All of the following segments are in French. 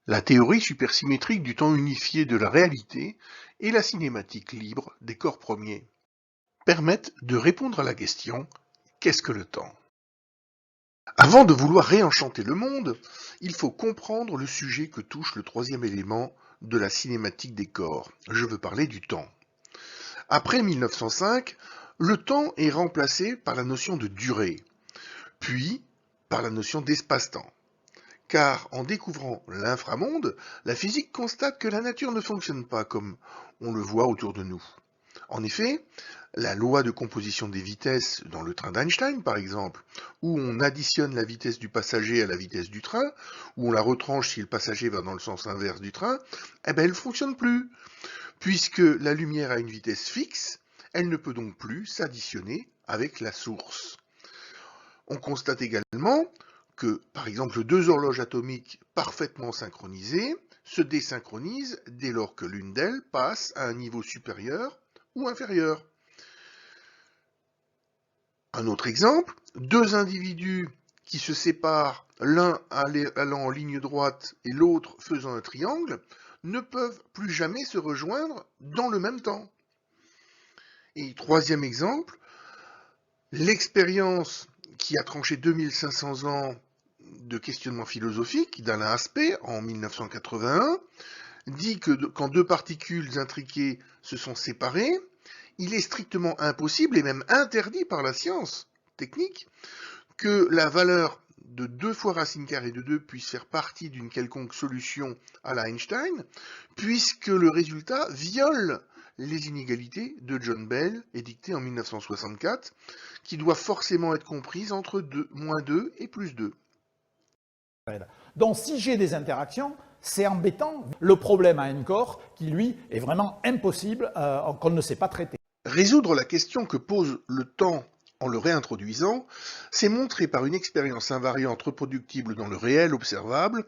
la théorie supersymétrique du temps unifié de la réalité et la cinématique libre des corps premiers permettent de répondre à la question « Qu'est-ce que le temps ?» Avant de vouloir réenchanter le monde, il faut comprendre le sujet que touche le troisième élément de la cinématique des corps. Je veux parler du temps. Après 1905, le temps est remplacé par la notion de durée, puis par la notion d'espace-temps. Car en découvrant l'inframonde, la physique constate que la nature ne fonctionne pas comme on le voit autour de nous. En effet, la loi de composition des vitesses dans le train d'Einstein, par exemple, où on additionne la vitesse du passager à la vitesse du train, où on la retranche si le passager va dans le sens inverse du train, elle ne fonctionne plus. Puisque la lumière a une vitesse fixe, elle ne peut donc plus s'additionner avec la source. On constate également que, par exemple, deux horloges atomiques parfaitement synchronisées se désynchronisent dès lors que l'une d'elles passe à un niveau supérieur ou inférieur. Un autre exemple, deux individus qui se séparent, l'un allant en ligne droite et l'autre faisant un triangle, ne peuvent plus jamais se rejoindre dans le même temps. Et troisième exemple, l'expérience qui a tranché 2500 ans de questionnement philosophique d'Alain Aspect en 1981 dit que quand deux particules intriquées se sont séparées, il est strictement impossible et même interdit par la science technique que la valeur de 2 fois racine carrée de 2 puisse faire partie d'une quelconque solution à la Einstein, puisque le résultat viole les inégalités de John Bell, édictées en 1964, qui doivent forcément être comprises entre moins 2 et plus 2. Donc si j'ai des interactions, c'est embêtant. Le problème a un corps qui, lui, est vraiment impossible, qu'on ne sait pas traiter. Résoudre la question que pose le temps en le réintroduisant, c'est montrer par une expérience invariante reproductible dans le réel observable,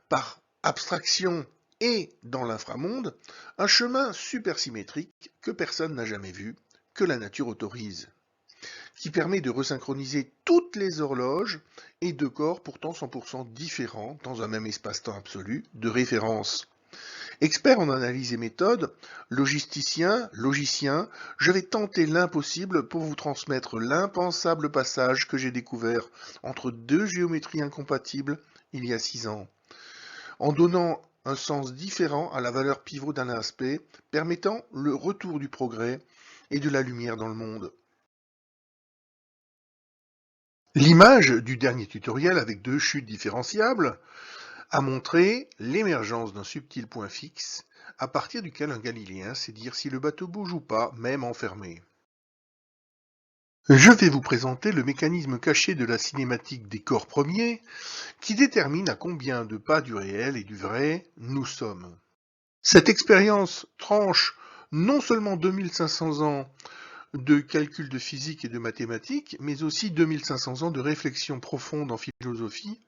par abstraction et dans l'inframonde, un chemin supersymétrique que personne n'a jamais vu, que la nature autorise, qui permet de resynchroniser toutes les horloges et deux corps pourtant 100% différents dans un même espace-temps absolu de référence. Expert en analyse et méthode, logicien, je vais tenter l'impossible pour vous transmettre l'impensable passage que j'ai découvert entre deux géométries incompatibles il y a 6 ans, en donnant un sens différent à la valeur pivot d'un aspect, permettant le retour du progrès et de la lumière dans le monde. L'image du dernier tutoriel avec deux chutes différenciables a montré l'émergence d'un subtil point fixe à partir duquel un Galiléen sait dire si le bateau bouge ou pas, même enfermé. Je vais vous présenter le mécanisme caché de la cinématique des corps premiers qui détermine à combien de pas du réel et du vrai nous sommes. Cette expérience tranche non seulement 2500 ans de calcul de physique et de mathématiques, mais aussi 2500 ans de réflexion profonde en philosophie,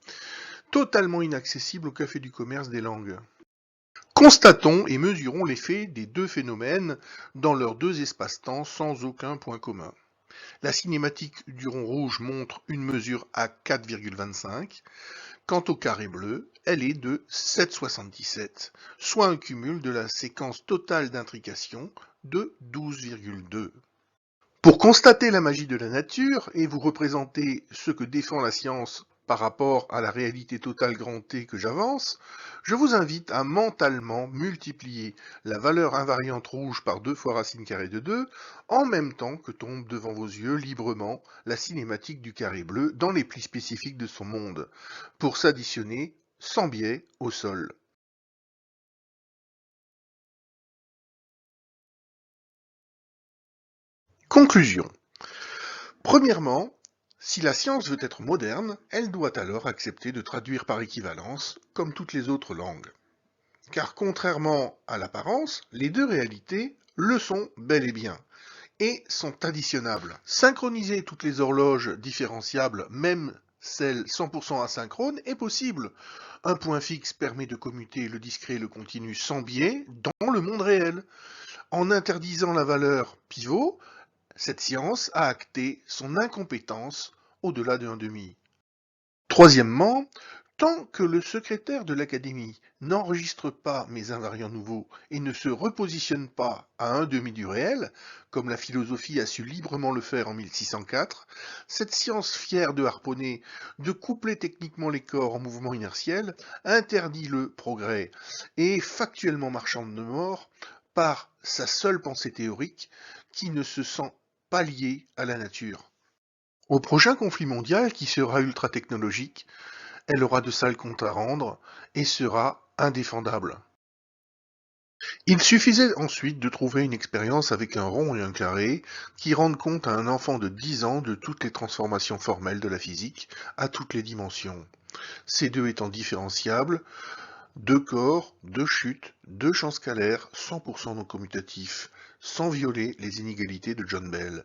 totalement inaccessible au café du commerce des langues. Constatons et mesurons l'effet des deux phénomènes dans leurs deux espaces-temps sans aucun point commun. La cinématique du rond rouge montre une mesure à 4,25. Quant au carré bleu, elle est de 7,77, soit un cumul de la séquence totale d'intrication de 12,2. Pour constater la magie de la nature et vous représenter ce que défend la science par rapport à la réalité totale grand T que j'avance, je vous invite à mentalement multiplier la valeur invariante rouge par 2 fois racine carrée de 2, en même temps que tombe devant vos yeux librement la cinématique du carré bleu dans les plis spécifiques de son monde, pour s'additionner sans biais au sol. Conclusion. Premièrement, si la science veut être moderne, elle doit alors accepter de traduire par équivalence, comme toutes les autres langues. Car contrairement à l'apparence, les deux réalités le sont bel et bien, et sont additionnables. Synchroniser toutes les horloges différenciables, même celles 100% asynchrones, est possible. Un point fixe permet de commuter le discret et le continu sans biais dans le monde réel. En interdisant la valeur pivot, cette science a acté son incompétence au-delà de 1,5. Troisièmement, Tant que le secrétaire de l'Académie n'enregistre pas mes invariants nouveaux et ne se repositionne pas à un demi du réel, comme la philosophie a su librement le faire en 1604, cette science fière de harponner, de coupler techniquement les corps en mouvement inertiel, interdit le progrès et est factuellement marchande de mort par sa seule pensée théorique qui ne se sent pas liée à la nature. Au prochain conflit mondial, qui sera ultra-technologique, elle aura de sales comptes à rendre et sera indéfendable. Il suffisait ensuite de trouver une expérience avec un rond et un carré qui rende compte à un enfant de 10 ans de toutes les transformations formelles de la physique à toutes les dimensions. Ces deux étant différenciables, deux corps, deux chutes, deux champs scalaires 100% non commutatifs, sans violer les inégalités de John Bell.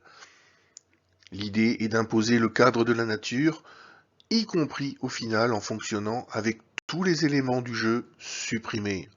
L'idée est d'imposer le cadre de la nature, y compris au final en fonctionnant avec tous les éléments du jeu supprimés.